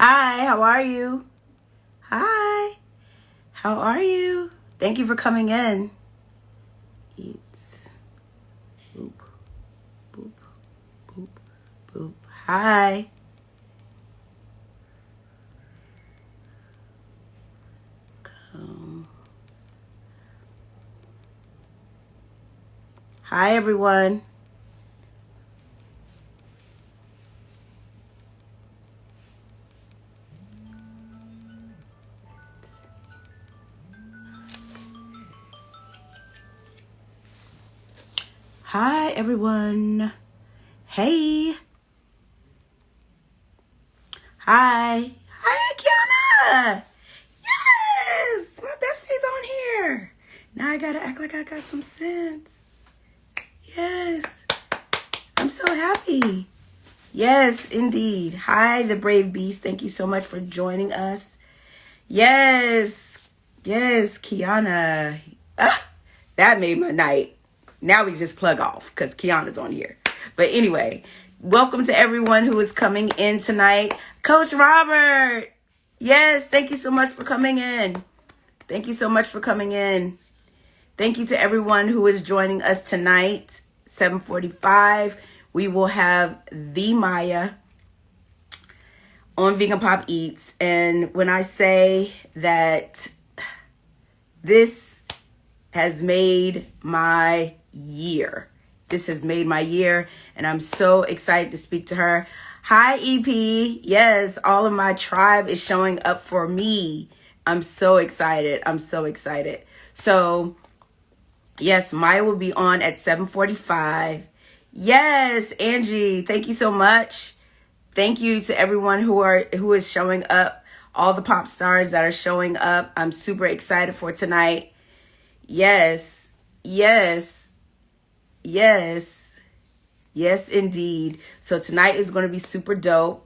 Hi, how are you? Hi, how are you? Thank you for coming in. Eats. Boop, boop, boop, boop. Hi. Hi, everyone. Hi, everyone. Hey. Hi. Hi, Kiana. Yes, my bestie's on here. Now I gotta act like I got some sense. Yes, I'm so happy. Yes, indeed. Hi, the brave beast. Thank you so much for joining us. Yes, Kiana. That made my night. Now we just plug off because Kiana's on here. But anyway, welcome to everyone who is coming in tonight. Coach Robert. Yes, thank you so much for coming in. Thank you so much for coming in. Thank you to everyone who is joining us tonight. 7:45. We will have the Maya on VeganPopEats. And when I say that this has made my year, and I'm so excited to speak to her. Hi, EP. Yes, all of my tribe is showing up for me. I'm so excited. So, yes, Maya will be on at 7:45. Yes, Angie, thank you so much. Thank you to everyone who is showing up, all the pop stars that are showing up. I'm super excited for tonight. Yes, indeed. So tonight is going to be super dope.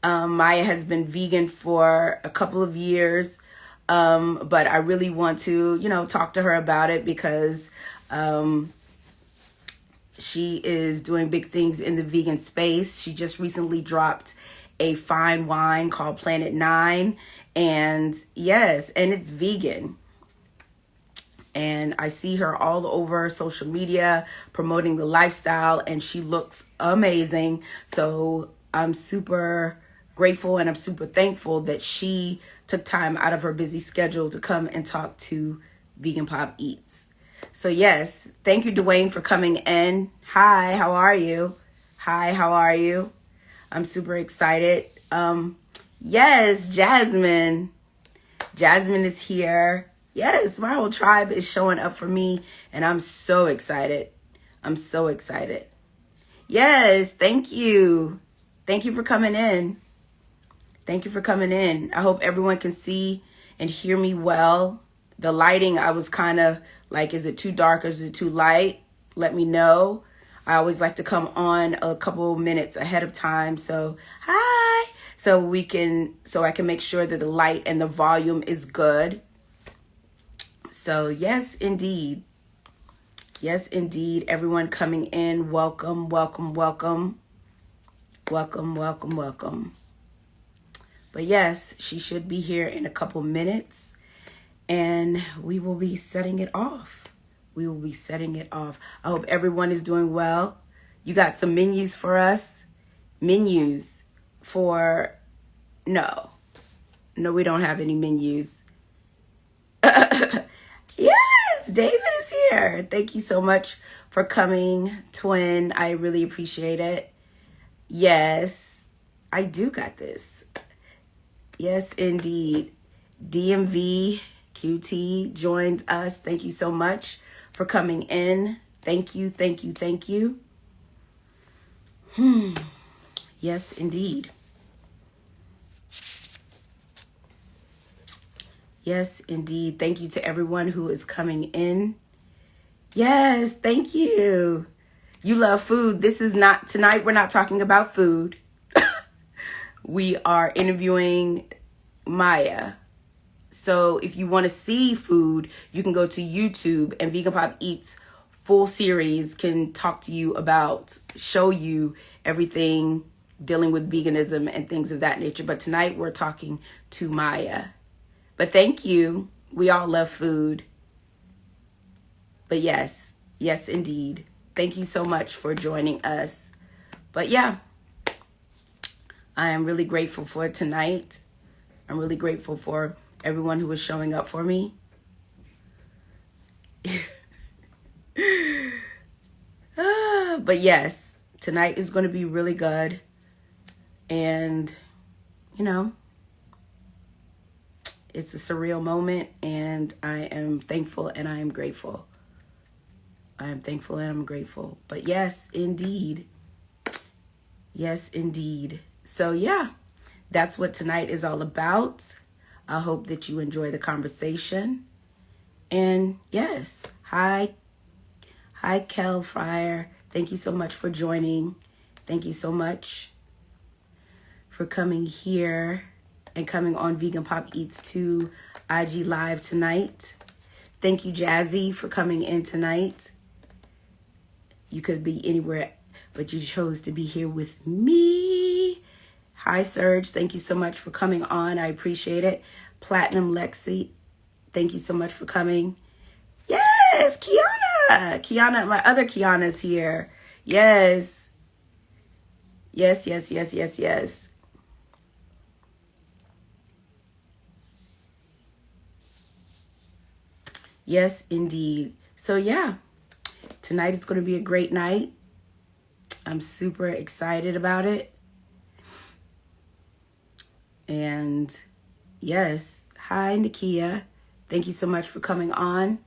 Maya has been vegan for a couple of years, but I really want to, talk to her about it because she is doing big things in the vegan space. She just recently dropped a fine wine called Planet 9. And yes, and it's vegan. And I see her all over social media promoting the lifestyle, and she looks amazing. So I'm super grateful and I'm super thankful that she took time out of her busy schedule to come and talk to VeganPopEats. So yes, thank you, Dwayne, for coming in. Hi, how are you? I'm super excited. Yes, Jasmine is here. Yes, my whole tribe is showing up for me, and I'm so excited. Yes, thank you. Thank you for coming in. I hope everyone can see and hear me well. The lighting, I was kind of like, is it too dark or is it too light? Let me know. I always like to come on a couple minutes ahead of time. So, hi. So I can make sure that the light and the volume is good. So yes, indeed. Everyone coming in, welcome. But yes, she should be here in a couple minutes, and we will be setting it off. I hope everyone is doing well. You got some menus for us? No, we don't have any menus. Yes, David is here. Thank you so much for coming, twin. I really appreciate it. Yes, I do got this. Yes, indeed. DMV QT joined us. Thank you so much for coming in. Thank you. Yes, indeed. Thank you to everyone who is coming in. Yes, thank you. You love food. Tonight we're not talking about food. We are interviewing Maya. So if you want to see food, you can go to YouTube, and VeganPopEats full series can talk to you about, show you everything dealing with veganism and things of that nature. But tonight we're talking to Maya. But thank you. We all love food. But yes, yes, indeed. Thank you so much for joining us. But yeah, I am really grateful for tonight. I'm really grateful for everyone who was showing up for me. But yes, tonight is going to be really good. And, you know, it's a surreal moment, and I am thankful and I am grateful. I am thankful and I'm grateful. But yes, indeed. Yes, indeed. So yeah, that's what tonight is all about. I hope that you enjoy the conversation. And yes, hi, Kel Fryer. Thank you so much for joining. Thank you so much for coming here and coming on Vegan Pop Eats 2 IG Live tonight. Thank you, Jazzy, for coming in tonight. You could be anywhere, but you chose to be here with me. Hi, Serge. Thank you so much for coming on. I appreciate it. Platinum Lexi, thank you so much for coming. Yes, Kiana. Kiana, my other Kiana's here. Yes. Yes, yes, yes, yes, yes. Yes, indeed. So yeah, tonight is going to be a great night. I'm super excited about it. And yes, hi, Nakia. Thank you so much for coming on.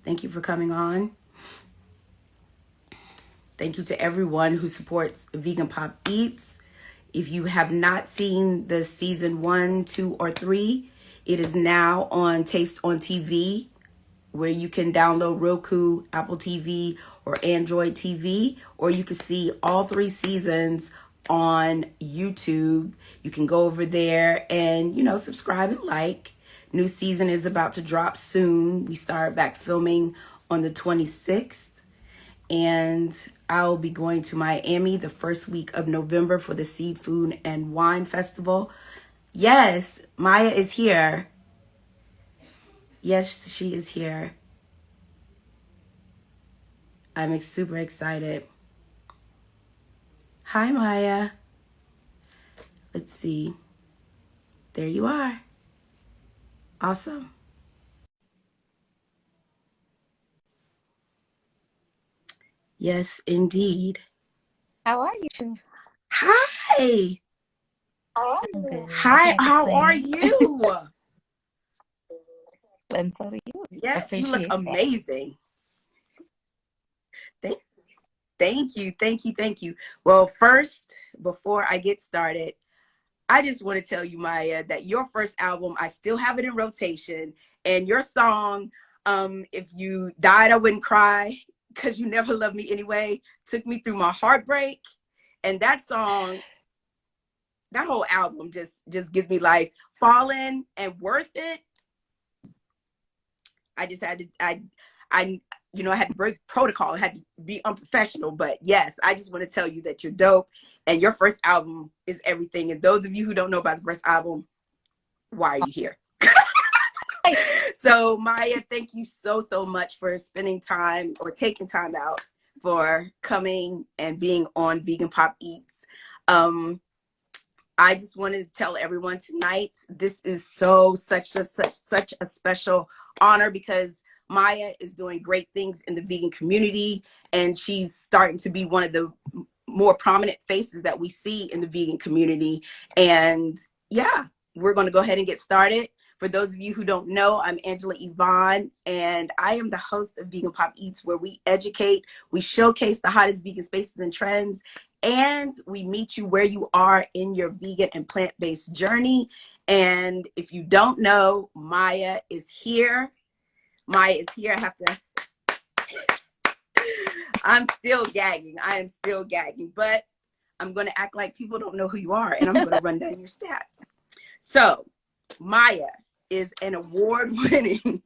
Thank you for coming on. Thank you to everyone who supports Vegan Pop Eats. If you have not seen the season 1, 2, or 3, it is now on Taste on TV, where you can download Roku, Apple TV, or Android TV, or you can see all 3 seasons on YouTube. You can go over there and, you know, subscribe and like. New season is about to drop soon. We start back filming on the 26th. And I'll be going to Miami the first week of November for the Seafood and Wine Festival. Yes, Maya is here. Yes, she is here. I'm super excited. Hi, Maya. Let's see. There you are. Awesome. Yes, indeed. How are you? Hi. I'm good. Hi, Can't how are complain. you? And so do you. Yes, you look Appreciate that. amazing. Thank you, thank you, thank you. Well, first, before I get started, I just want to tell you, Maya, that your first album, I still have it in rotation. And your song, If You Died, I Wouldn't Cry, because You Never Loved Me Anyway, took me through my heartbreak. And that song, that whole album just gives me life. Fallen and Worth It. I just had to, I had to break protocol. I had to be unprofessional. But yes, I just want to tell you that you're dope. And your first album is everything. And those of you who don't know about the first album, why are you here? So Maya, thank you so much for spending time or taking time out for coming and being on Vegan Pop Eats. I just wanted to tell everyone tonight, this is such a special honor, because Maya is doing great things in the vegan community, and she's starting to be one of the more prominent faces that we see in the vegan community. And yeah, we're going to go ahead and get started. For those of you who don't know, I'm Angela Yvonne, and I am the host of Vegan Pop Eats, where we educate, we showcase the hottest vegan spaces and trends, and we meet you where you are in your vegan and plant-based journey. And if you don't know, Maya is here. Maya is here. I have to, I'm still gagging. I am still gagging, but I'm going to act like people don't know who you are, and I'm going to run down your stats. So Maya is an award-winning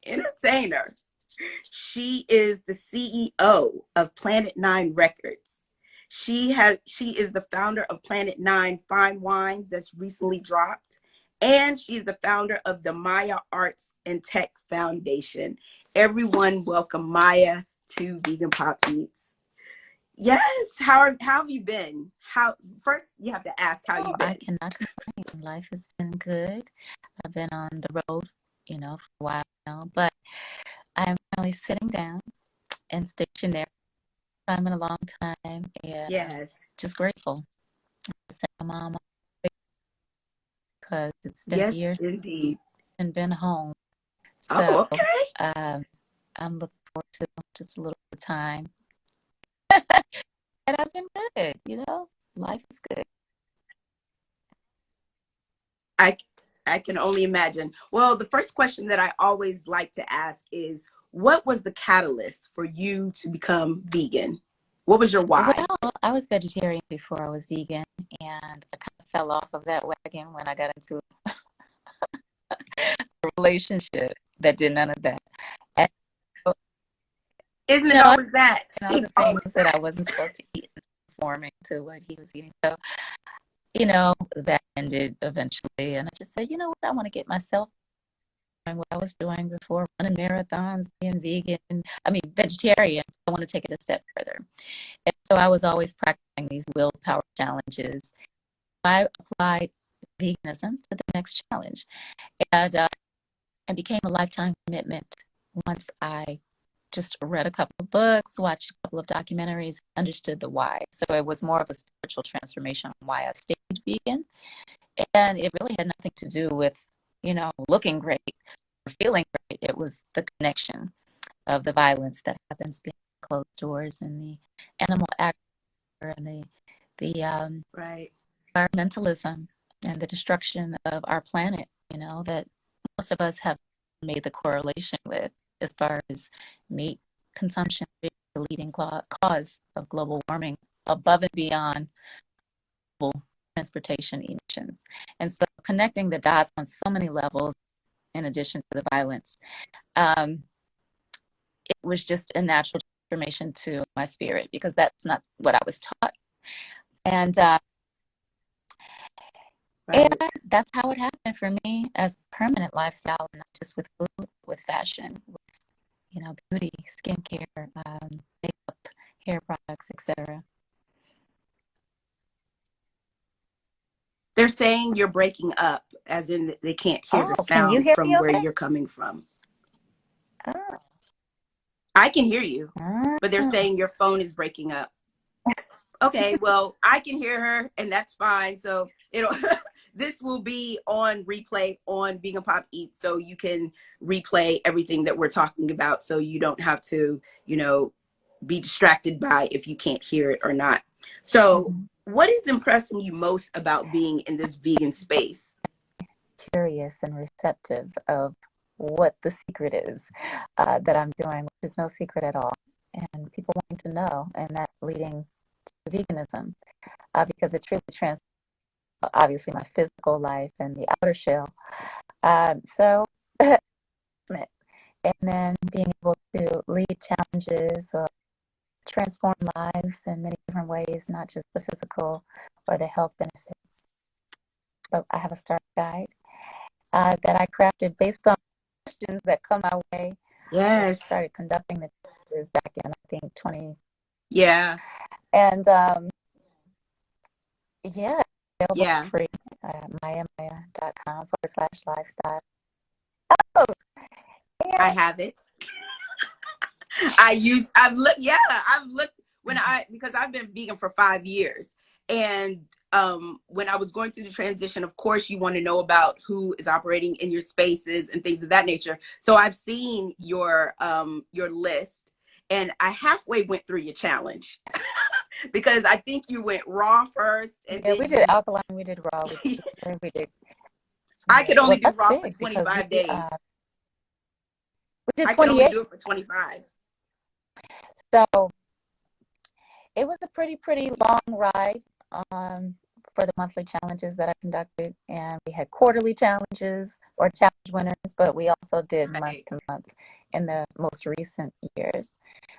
entertainer. She is the CEO of Planet 9 Records. She is the founder of Planet Nine Fine Wines that's recently dropped. And she's the founder of the Maya Arts and Tech Foundation. Everyone welcome Maya to Vegan Pop Eats. Yes, how have you been? How first you have to ask how you've I been. cannot complain. Life has been good. I've been on the road, for a while now, but I'm finally sitting down and stationary. I'm in a long time, and Yes. just grateful. I sent my mom because it's been Yes, years indeed. and been home. So Oh, okay. I'm looking forward to just a little bit of time. And I've been good, life is good. I I can only imagine. Well, the first question that I always like to ask is, what was the catalyst for you to become vegan? What was your why? Well, I was vegetarian before I was vegan, and I kind of fell off of that wagon when I got into a relationship that did none of that. And so, Isn't you it know, I, always that? the It's things always that I that. wasn't supposed to eat and conforming to what he was eating. So, that ended eventually. And I just said, you know what, I want to get myself doing what I was doing before, running marathons, being vegetarian. I want to take it a step further. And so I was always practicing these willpower challenges. I applied veganism to the next challenge. And it became a lifetime commitment once I just read a couple of books, watched a couple of documentaries, understood the why. So it was more of a spiritual transformation on why I stayed vegan. And it really had nothing to do with, looking great or feeling great. It was the connection of the violence that happens behind closed doors and the animal agriculture and the Right. environmentalism and the destruction of our planet, that most of us have made the correlation with as far as meat consumption being the leading cause of global warming above and beyond global transportation emissions. And so connecting the dots on so many levels, in addition to the violence, um, it was just a natural transformation to my spirit because that's not what I was taught. And Right. that's how it happened for me as a permanent lifestyle, not just with food, with fashion, with, beauty, skincare, makeup, hair products, etc. They're saying you're breaking up, as in they can't hear the Oh, can you sound hear me from where okay? you're coming from. Oh. I can hear you, Ah. but they're saying your phone is breaking up. Okay, well, I can hear her, and that's fine. So it'll this will be on replay on Vegan Pop Eats, so you can replay everything that we're talking about, so you don't have to, be distracted by if you can't hear it or not. So, Mhm. what is impressing you most about being in this vegan space? Curious and receptive of what the secret is that I'm doing, which is no secret at all. And people wanting to know, and that leading to veganism, because it truly transforms, obviously, my physical life and the outer shell. So, and then being able to lead challenges or transform lives in many different ways, not just the physical or the health benefits. But I have a start guide that I crafted based on questions that come my way. I Yes. started conducting the challenges back in, I think, 20. Yeah. And yeah, available Yeah. for free at mayamaya.com/lifestyle. Oh, I yeah. have it. I've looked because I've been vegan for 5 years. And when I was going through the transition, of course, you want to know about who is operating in your spaces and things of that nature. So I've seen your list, and I halfway went through your challenge because I think you went raw first, and Yeah, then we did you. alkaline, we did raw, we did sugar, we did. I could only Well, do that's raw for big because 25 days. we did I could only 28. do it for 25. So it was a pretty long ride for the monthly challenges that I conducted. And we had quarterly challenges or challenge winners, but we also did month Right. to month in the most recent years,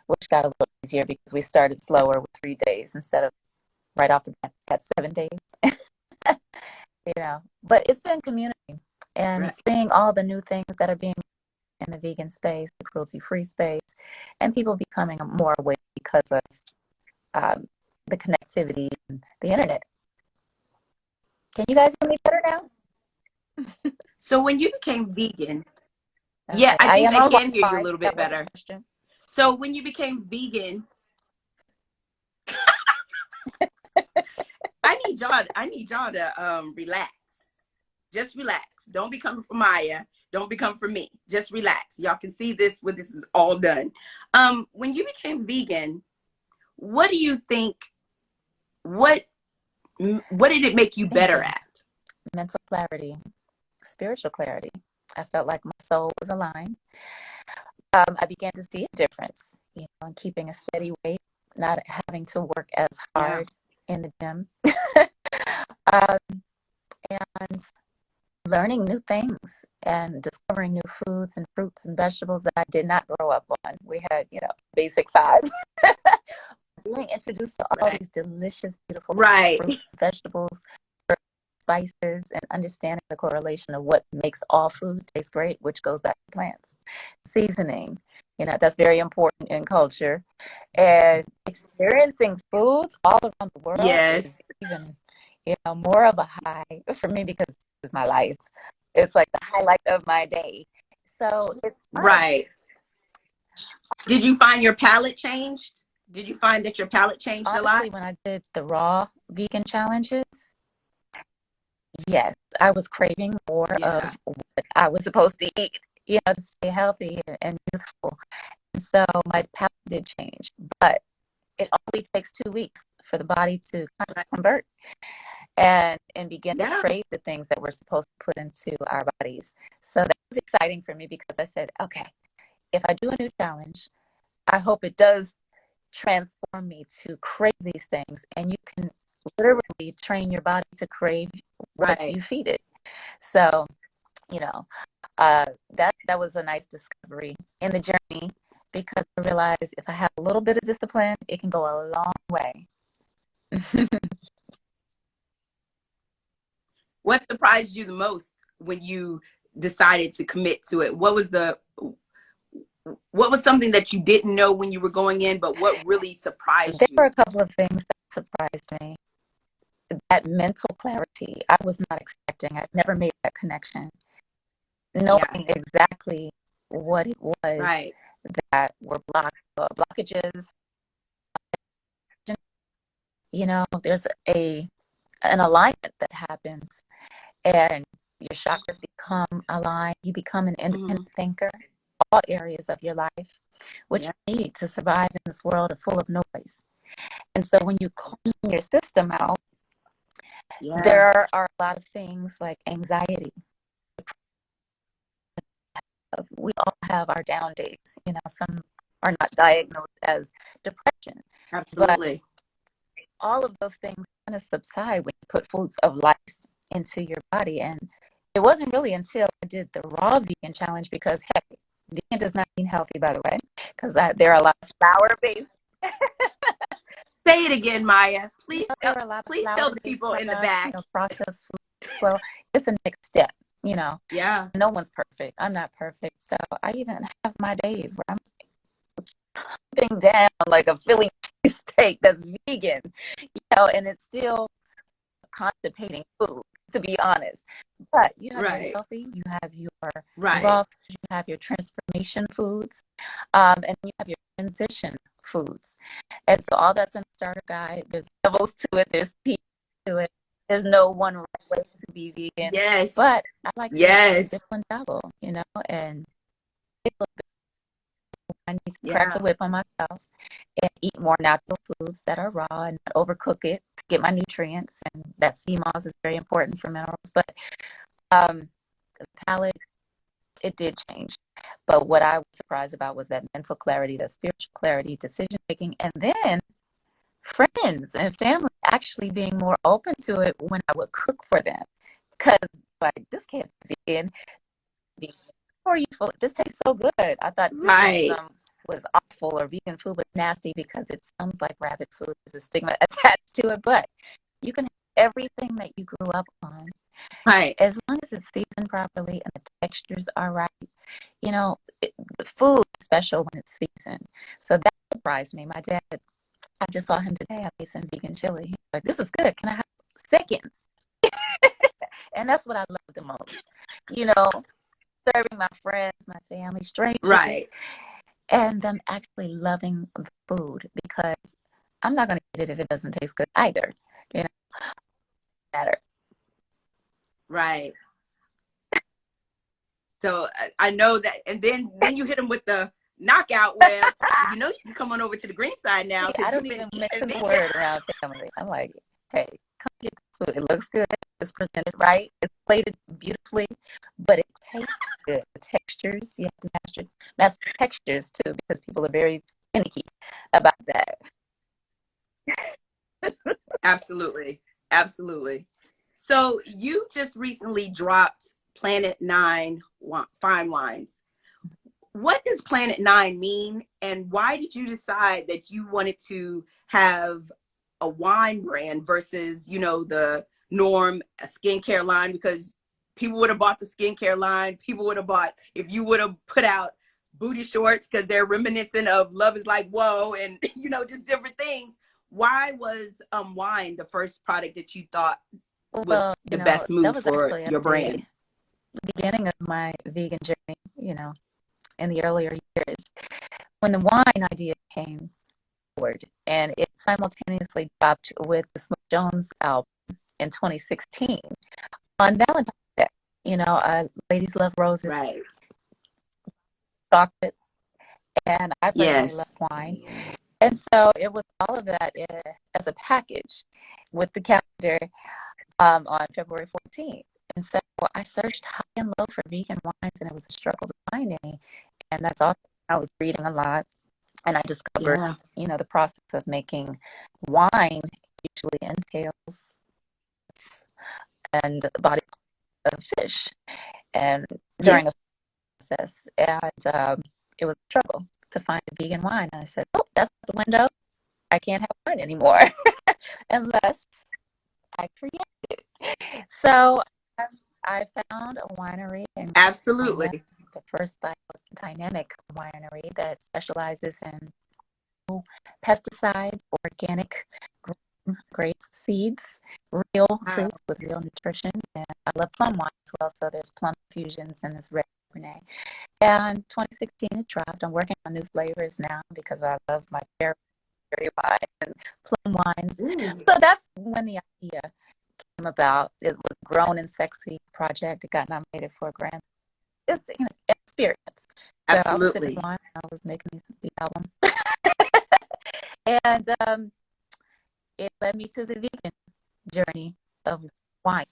which got a little easier because we started slower with 3 days instead of right off the bat, that 7 days. But it's been community and Right. seeing all the new things that are being in the vegan space, the cruelty-free space, and people becoming more aware because of um, the connectivity and the internet. Can you guys hear me better now? So when you became vegan, yeah, Okay, I I think am I on can hear you a Wi-Fi. little That bit was a better. question. So when you became vegan, I need y'all to relax. Just relax. Don't be coming for Maya. Don't be coming for me. Just relax. Y'all can see this when this is all done. When you became vegan, what do you think, what did it make you better Thinking, at? mental clarity, spiritual clarity. I felt like my soul was aligned. I began to see a difference, in keeping a steady weight, not having to work as Yeah. hard in the gym, um, and learning new things and discovering new foods and fruits and vegetables that I did not grow up on. We had, basic five. Being introduced to all Right. these delicious, beautiful Right. fruits, vegetables, spices, and understanding the correlation of what makes all food taste great, which goes back to plants. Seasoning, that's very important in culture. And experiencing foods all around the world is Yes. even, more of a high for me because it's my life. It's like the highlight of my day. So it's fun. Right. Did you find your palate changed? Did you find that your palate changed a lot? Honestly, when I did the raw vegan challenges, yes, I was craving more Yeah. of what I was supposed to eat, to stay healthy and youthful. And so my palate did change, but it only takes 2 weeks for the body to kind of Right. convert and begin to Yeah. crave the things that we're supposed to put into our bodies. So that was exciting for me because I said, okay, if I do a new challenge, I hope it does transform me to crave these things. And you can literally train your body to crave what Right. you feed it. So, that was a nice discovery in the journey because I realized if I have a little bit of discipline, it can go a long way. What surprised you the most when you decided to commit to it? What was something that you didn't know when you were going in, but what really surprised There were you? a couple of things that surprised me. That mental clarity, I was not expecting. I'd never made that connection. Yeah. Knowing exactly what it was Right. that were blockages. There's an alignment that happens and your chakras become aligned. You become an Mm-hmm. independent thinker, all areas of your life, which Yeah. you need to survive in this world full of noise. And so when you clean your system out, Yeah. there are a lot of things like anxiety. We all have our down days. Some are not diagnosed as depression, but Absolutely. all of those things kind of subside when you put foods of life into your body. And it wasn't really until I did the raw vegan challenge because, heck, vegan does not mean healthy, by the way, because there are a lot of flour-based. Say it again, Maya. There are a lot of Please tell the flour-based people in the products, back. processed food. Well, it's a next step. Yeah. No one's perfect. I'm not perfect, so I even have my days where I'm putting down like a Philly steak that's vegan, and it's still constipating food, to be honest. But you have your Right. healthy, you have your Right. raw foods, you have your transformation foods, and you have your transition foods. And so all that's in the starter guide. There's levels to it. There's teeth to it. There's no one right way to be vegan. Yes. But I like to dip Yes. and dabble, and I need to crack the Yeah. whip on myself and eat more natural foods that are raw and not overcook it to get my nutrients. And that sea moss is very important for minerals. But the palate, it did change. But what I was surprised about was that mental clarity, that spiritual clarity, decision making, and then friends and family actually being more open to it when I would cook for them. Because, like, this can't be vegan. Before you, this tastes so good. I thought Right. veganism was off awful or vegan food was nasty because it sounds like rabbit food. There's a stigma attached to it, but you can have everything that you grew up on. Right. As long as it's seasoned properly and the textures are right, you know, the food is special when it's seasoned. So that surprised me. My dad, I just saw him today. I made some vegan chili. He's like, this is good. Can I have seconds? And that's what I love the most. You know, serving my friends, my family, strangers, Right. and them actually loving the food, because I'm not going to eat it if it doesn't taste good either. You know, matter. Right. So I know that, and then you hit them with the knockout where you know you can come on over to the green side now. I don't even mention the word around family. I'm like, hey, come get this food. It looks good. It's presented right. It's plated beautifully, but it tastes good. The textures, you have to master textures too, because people are very finicky about that. Absolutely. Absolutely. So you just recently dropped Planet 9 Fine Wines. What does Planet 9 mean? And why did you decide that you wanted to have a wine brand versus, you know, the norm, a skincare line? Because people would have bought the skincare line. People would have bought, if you would have put out booty shorts because they're reminiscent of Love is Like Whoa and, you know, just different things. Why was wine the first product that you thought was the best move for your brand? The beginning of my vegan journey, you know, in the earlier years, when the wine idea came forward, and it simultaneously dropped with the Smoke Jones album in 2016 on Valentine's Day. You know, ladies love roses, right? Chocolates, and I personally love wine. And so it was all of that as a package with the calendar on February 14th. And so I searched high and low for vegan wines, and it was a struggle to find any. And that's all. I was reading a lot, and I discovered, you know, the process of making wine usually entails and body of fish, and during a process, and it was a struggle to find a vegan wine. And I said, oh, that's the window. I can't have wine anymore unless I create it. So I found a winery in Absolutely the first biodynamic winery that specializes in pesticides, organic grapes, seeds, real fruits with real nutrition. And I love plum wine as well, so there's plum fusions and this red Cabernet. And 2016 it dropped. I'm working on new flavors now because I love my berry wine and plum wines. So that's when the idea came about. It was Grown and Sexy project. It got nominated for a Grammy. It's an experience. So absolutely. I was making the album, and it led me to the vegan journey of wine.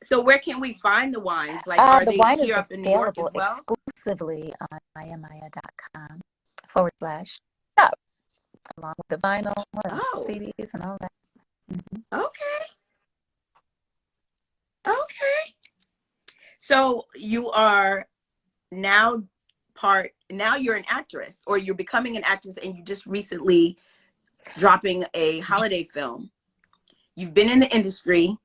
So where can we find the wines? Like, are the they wine here is up in New York as well? Exclusively on mayamaya.com/shop, along with the vinyl and CDs and all that. Mm-hmm. Okay. So you are now you're an actress, or you're becoming an actress, and you just recently dropping a holiday film. You've been in the industry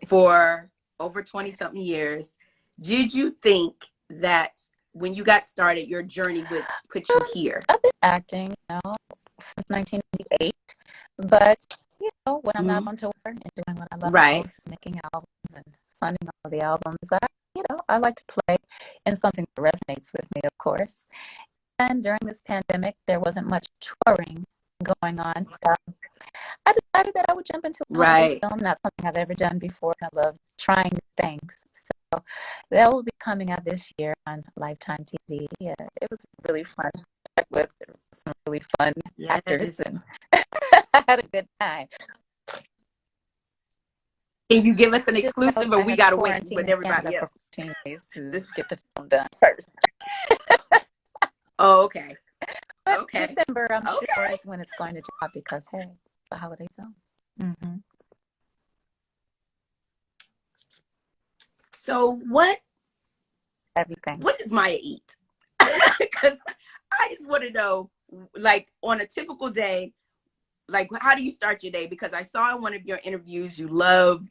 for over 20 something years. Did you think that when you got started, your journey would put you here? I've been acting, you know, since 1998, but you know, when I'm not on tour and doing what I love most, making albums and funding all the albums, I like to play in something that resonates with me, of course. And during this pandemic, there wasn't much touring going on, so I decided that I would jump into a holiday film. Not something I've ever done before. I love trying new things. So that will be coming out this year on Lifetime TV. Yeah, it was really fun with some really fun actors, and I had a good time. Can you give us an exclusive, or we got to wait with everybody else? For 14 days to get the film done first. Okay. But December, I'm sure, is when it's going to drop, because hey, it's a holiday film. Mm-hmm. So what does Maya eat? because I just want to know, like, on a typical day, like, how do you start your day? Because I saw in one of your interviews, you love,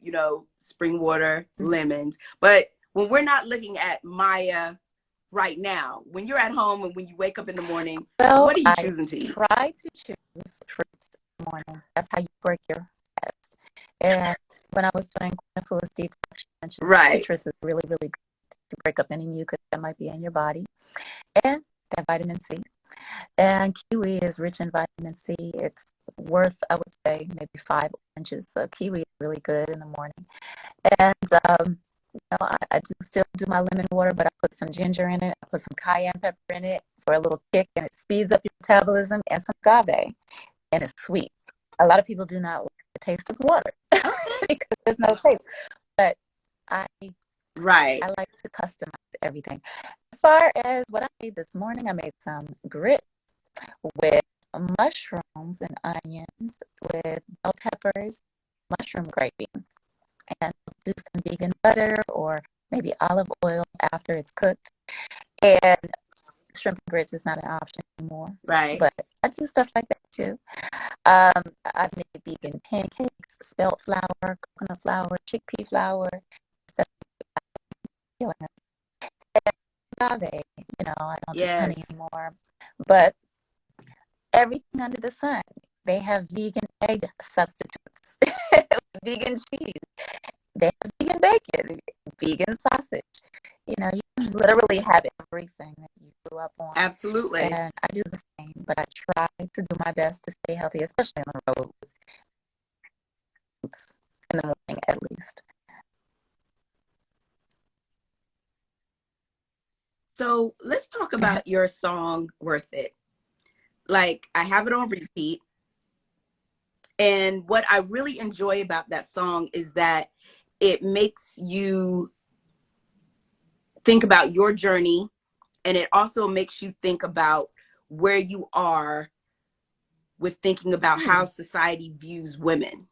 spring water, lemons. But when we're not looking at Maya right now, when you're at home and when you wake up in the morning, what are you choosing to eat? I try to choose fruits in the morning. That's how you break your fast. And when I was doing foods detox, you mentioned citrus is really, really good to break up any mucus that might be in your body. And that vitamin C. And kiwi is rich in vitamin C. It's worth, I would say, maybe 5 oranges. So kiwi is really good in the morning. And I do still do my lemon water, but I put some ginger in it. I put some cayenne pepper in it for a little kick, and it speeds up your metabolism, and some agave, and it's sweet. A lot of people do not like the taste of water because there's no taste. But I like to customize everything. As far as what I made this morning, I made some grits with mushrooms and onions, with bell peppers, mushroom gravy, and do some vegan butter or maybe olive oil after it's cooked. And shrimp and grits is not an option anymore. Right. But I do stuff like that too. I've made vegan pancakes, spelt flour, coconut flour, chickpea flour, stuff like that. And agave, I don't do honey anymore. But everything under the sun, they have vegan egg substitutes, vegan cheese. They have vegan bacon, vegan sausage. You literally have everything that you grew up on. Absolutely. And I do the same, but I try to do my best to stay healthy, especially on the road. In the morning, at least. So let's talk about your song, Worth It. Like, I have it on repeat. And what I really enjoy about that song is that it makes you think about your journey, and it also makes you think about where you are with thinking about how society views women.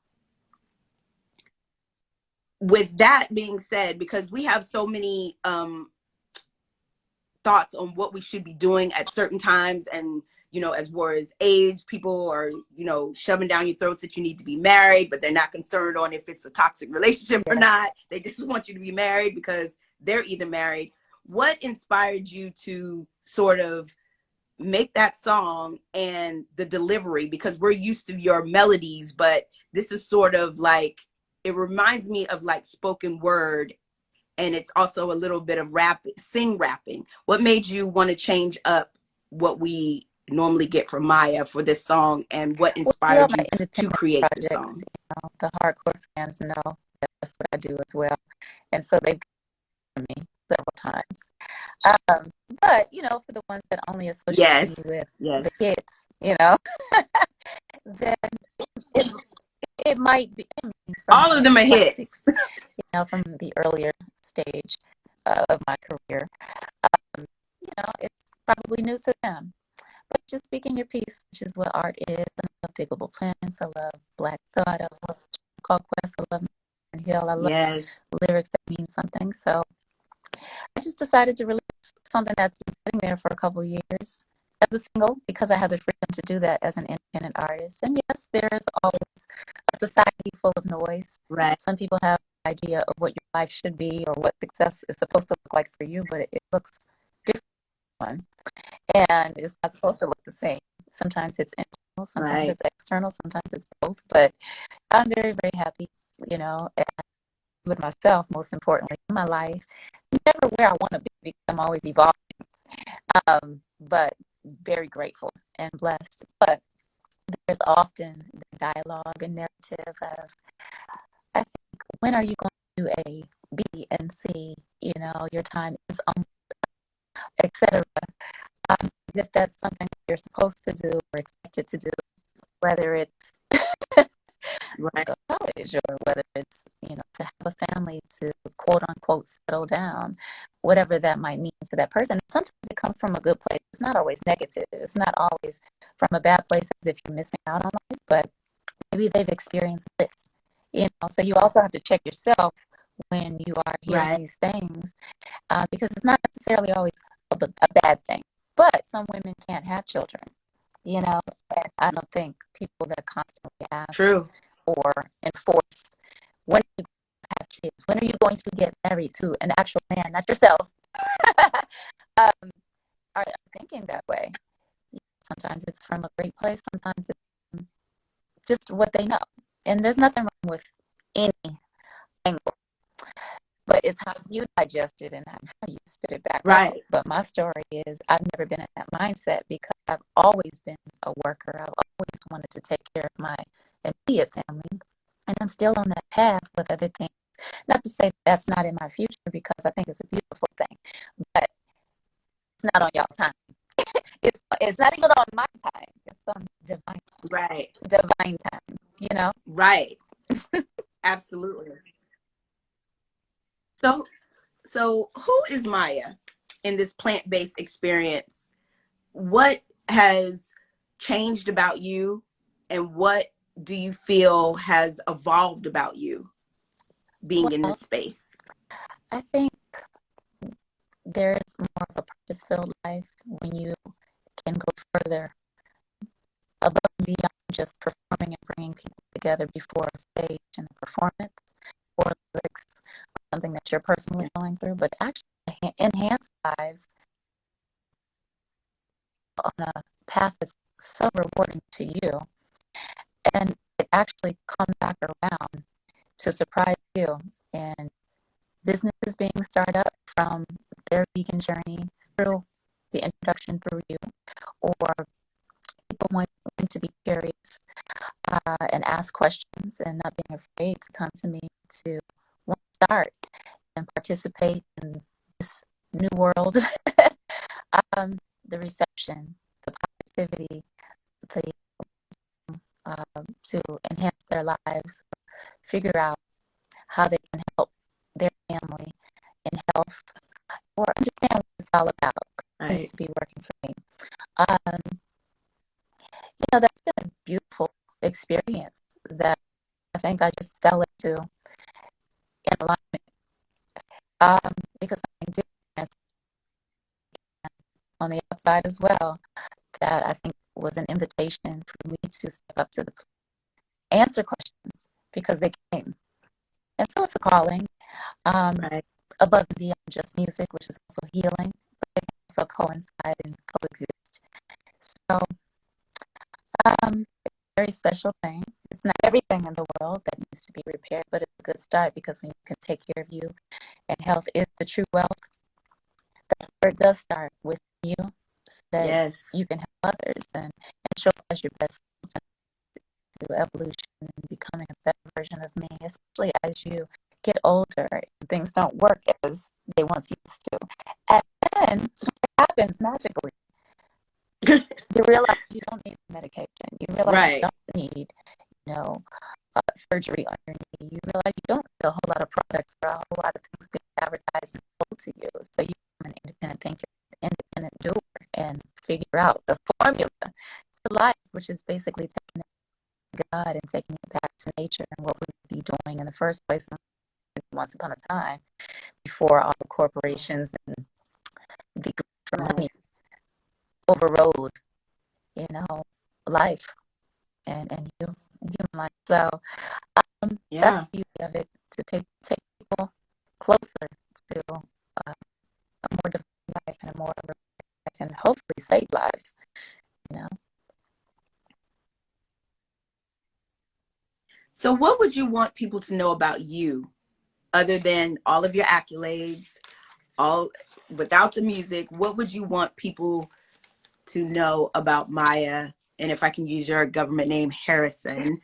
With that being said, because we have so many thoughts on what we should be doing at certain times, and as far as age, people are shoving down your throats that you need to be married, but they're not concerned on if it's a toxic relationship or not. They just want you to be married because they're either married. What inspired you to sort of make that song and the delivery? Because we're used to your melodies, but this is sort of like, it reminds me of like spoken word, and it's also a little bit of rapping. What made you want to change up what we normally get from Maya for this song, and what inspired you to create this song? The hardcore fans know that's what I do as well, and so they've given me several times. But for the ones that only associate me with the kids, then it might be. All of them are hits. From the earlier stage of my career, it's probably new to them. But just speaking your piece, which is what art is. I love Diggable Plants. I love Black Thought. I love Call Quest. I love Hill. I love lyrics that mean something. So I just decided to release something that's been sitting there for a couple of years as a single, because I have the freedom to do that as an independent artist. And yes, there's always a society full of noise. Right. Some people have an idea of what your life should be or what success is supposed to look like for you, but it looks different. And it's not supposed to look the same. Sometimes it's internal, sometimes it's external, sometimes it's both. But I'm very, very happy, and with myself, most importantly, in my life. Never where I want to be, because I'm always evolving. But very grateful and blessed. But there's often the dialogue and narrative of, I think, when are you going to do A, B, and C? Your time is almost, etc. As if that's something you're supposed to do or expected to do, whether it's go to college, or whether it's to have a family, to quote unquote settle down, whatever that might mean to that person. Sometimes it comes from a good place. It's not always negative. It's not always from a bad place as if you're missing out on life, but maybe they've experienced this. So you also have to check yourself when you are hearing these things, because it's not necessarily always a bad thing. But some women can't have children, you know, and I don't think people that constantly ask True. or enforce, when are you going to have kids? When are you going to get married to an actual man, not yourself, are thinking that way. Sometimes it's from a great place, sometimes it's just what they know. And there's nothing wrong with any angle, but it's how you digest it and how you spit it back out. Right. But my story is I've never been in that mindset because I've always been a worker. I've always wanted to take care of my immediate family. And I'm still on that path with other things. Not to say that's not in my future, because I think it's a beautiful thing, but it's not on y'all's time. It's not even on my time. It's on divine time, you know? Right. Absolutely. So who is Maya in this plant-based experience? What has changed about you, and what do you feel has evolved about you being in this space? I think there's more of a purpose-filled life when you can go further above and beyond just performing and bringing people together before a stage and a performance or lyrics or something that you're personally going through, but actually enhance lives on a path that's so rewarding to you. And it actually comes back around to surprise you. And businesses being started up from their vegan journey through the introduction through you, or people want to be curious and ask questions and not being afraid to come to me to want to start and participate in this new world. The reception, the positivity, the to enhance their lives, figure out how they can help their family in health, or understand what it's all about. It seems to be working for me. That's been a beautiful experience that I think I just fell into in alignment, because I do on the outside as well, that I think was an invitation for me to step up to the plate, answer questions because they came. And so it's a calling, above and beyond just music, which is also healing, but they can also coincide and coexist. So it's a very special thing. It's not everything in the world that needs to be repaired, but it's a good start, because when you can take care of you, and health is the true wealth, that's where it does start with you, so that you can help others and show up as your best to evolution and becoming a better version of me, especially as you get older and things don't work as they once used to. And then something happens magically. You realize you don't need medication. You realize you don't need, surgery on your knee. You realize you don't need a whole lot of products or a whole lot of things being advertised and sold to you. So you become an independent thinker, independent doer, and figure out the formula to life, which is basically taking it to God and taking it back to nature and what we'd be doing in the first place once upon a time, before all the corporations and the for money overrode, life and human life. So that's the beauty of it, to take people closer to a more diverse life and a more that can hopefully save lives. So what would you want people to know about you, other than all of your accolades, all without the music? What would you want people to know about Maya? And if I can use your government name, Harrison.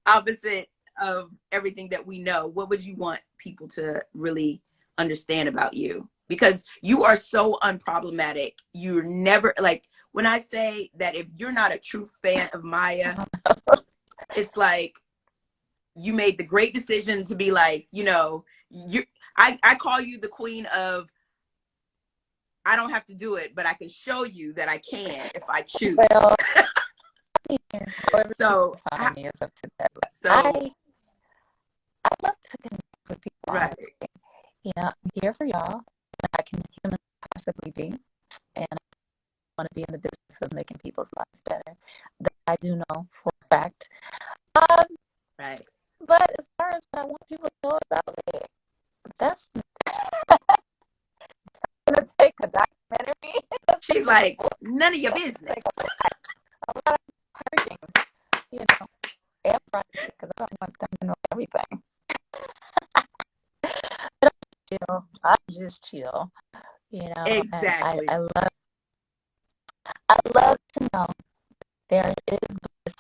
Opposite of everything that we know. What would you want people to really understand about you? Because you are so unproblematic. You're never, like, when I say that if you're not a true fan of Maya, it's like you made the great decision to be like, I call you the queen of, I don't have to do it, but I can show you that I can if I choose. Well, so me is up to that. I love to connect with people. Right. I'm here for y'all. I can humanly possibly be. And I want to be in the business of making people's lives better. That I do know for a fact. Um, Right. but as far as what I want people to know about it, that's going to take a documentary. She's like, none of your business. A lot of purging, and privacy, because I don't want them to know everything. But I'm just chill. Exactly. And I love to know there is bliss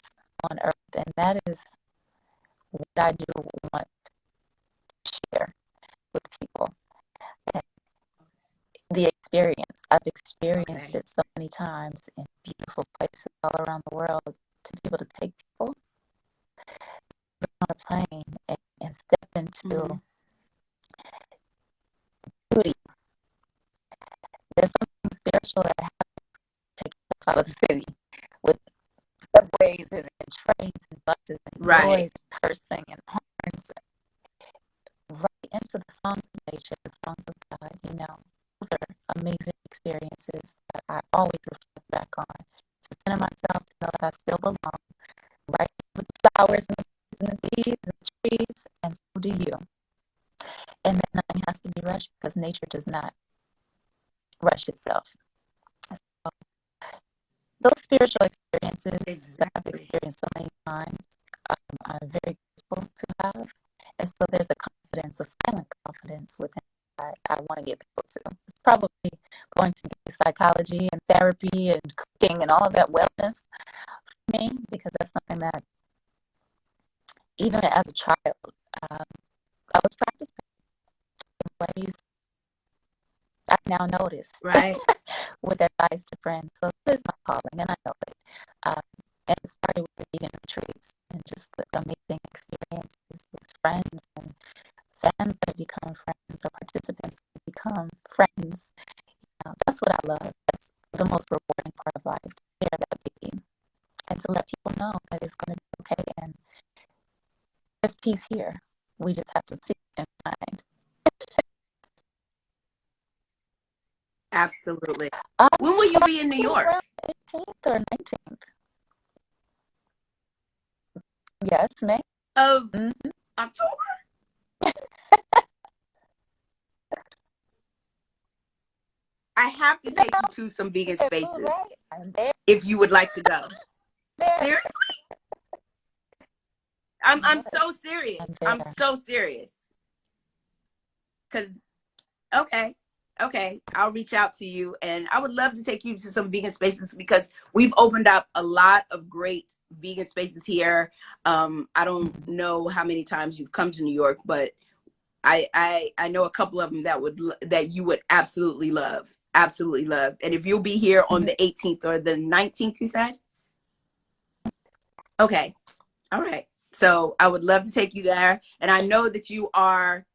on earth, and that is what I do want to share with people. And the experience, I've experienced it so many times in beautiful places all around the world, to be able to take people on a plane and step into beauty. There's something spiritual that happens to take you out of the city with subways and trains and buses and noise and cursing and horns, right into the songs of nature, the songs of God. Those are amazing experiences that I always reflect back on, to center myself, to know that I still belong, right with the flowers and the birds and the bees and the trees, and so do you. And that nothing has to be rushed, because nature does not rush itself. So, those spiritual experiences that I've experienced so many times, I'm very grateful to have. And so there's a confidence, a silent confidence within that I want to get people to. It's probably going to be psychology and therapy and cooking and all of that wellness for me, because that's something that even as a child, I was practicing in ways I now notice, right, with advice to friends. So this is my calling, and I know it. And it started with the vegan retreats and just the amazing experiences with friends and fans that become friends, or participants that become friends. That's what I love. That's the most rewarding part of life, to share that baby and to let people know that it's going to be okay, and there's peace here. We just have to seek and find. Absolutely. When will you be in New York? 18th or 19th. Yes, May. Of October? I have to take you to some vegan spaces, if you would like to go. Seriously? I'm so serious. I'm so serious. Okay, I'll reach out to you, and I would love to take you to some vegan spaces, because we've opened up a lot of great vegan spaces here. I don't know how many times you've come to New York, but I know a couple of them that you would absolutely love. Absolutely love. And if you'll be here on the 18th or the 19th, you said? Okay. All right. So I would love to take you there. And I know that you are,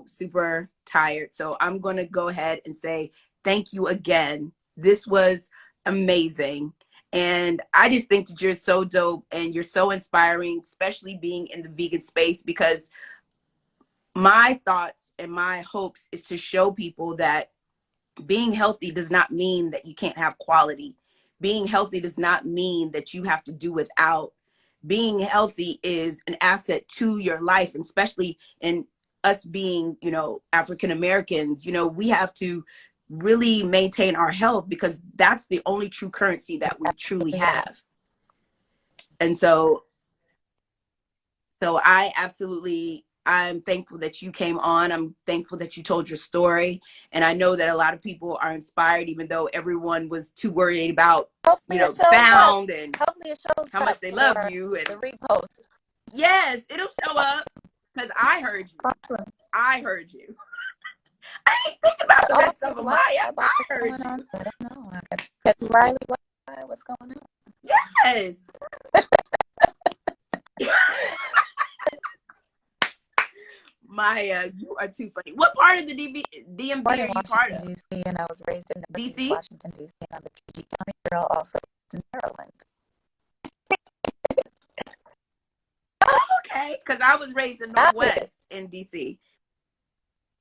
super tired. So I'm going to go ahead and say thank you again. This was amazing. And I just think that you're so dope and you're so inspiring, especially being in the vegan space, because my thoughts and my hopes is to show people that being healthy does not mean that you can't have quality. Being healthy does not mean that you have to do without. Being healthy is an asset to your life, and especially in us being, African Americans, we have to really maintain our health, because that's the only true currency that we truly have. And so I'm thankful that you came on. I'm thankful that you told your story. And I know that a lot of people are inspired, even though everyone was too worried about, sound and how much they love you. And the repost. Yes, it'll show up, because I heard you. Awesome. I heard you. I ain't thinking about the rest of them, Maya. I heard you. I don't know. I got Riley, what's going on? Yes. Maya, you are too funny. What part of the DMV are you part of? DC, and I was raised in DC? Washington, DC. I'm a PG County girl, also in Maryland. Oh, okay, because I was raised in Northwest in DC.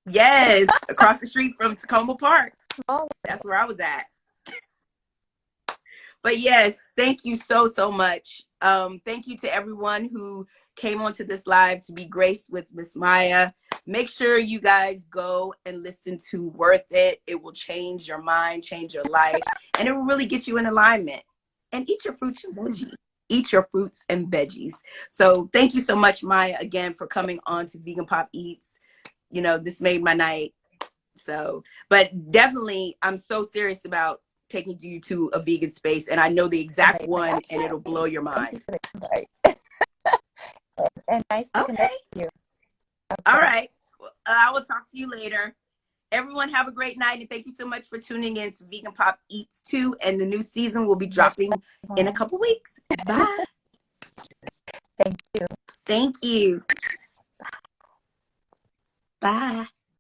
Yes, across the street from Tacoma Park. Small. That's where I was at. But yes, thank you so much. Thank you to everyone who came onto this live to be graced with Miss Maya. Make sure you guys go and listen to Worth It. It will change your mind, change your life, and it will really get you in alignment. And eat your fruits and veggies. Eat your fruits and veggies. So thank you so much, Maya, again, for coming on to Vegan Pop Eats. You know, this made my night. So, but definitely, I'm so serious about taking you to a vegan space, and I know the exact one, and it'll blow your mind. And nice to connect with you. Okay. All right. Well, I will talk to you later. Everyone have a great night, and thank you so much for tuning in to Vegan Pop Eats 2, and the new season will be dropping in a couple weeks. Bye. Thank you. Thank you. Bye.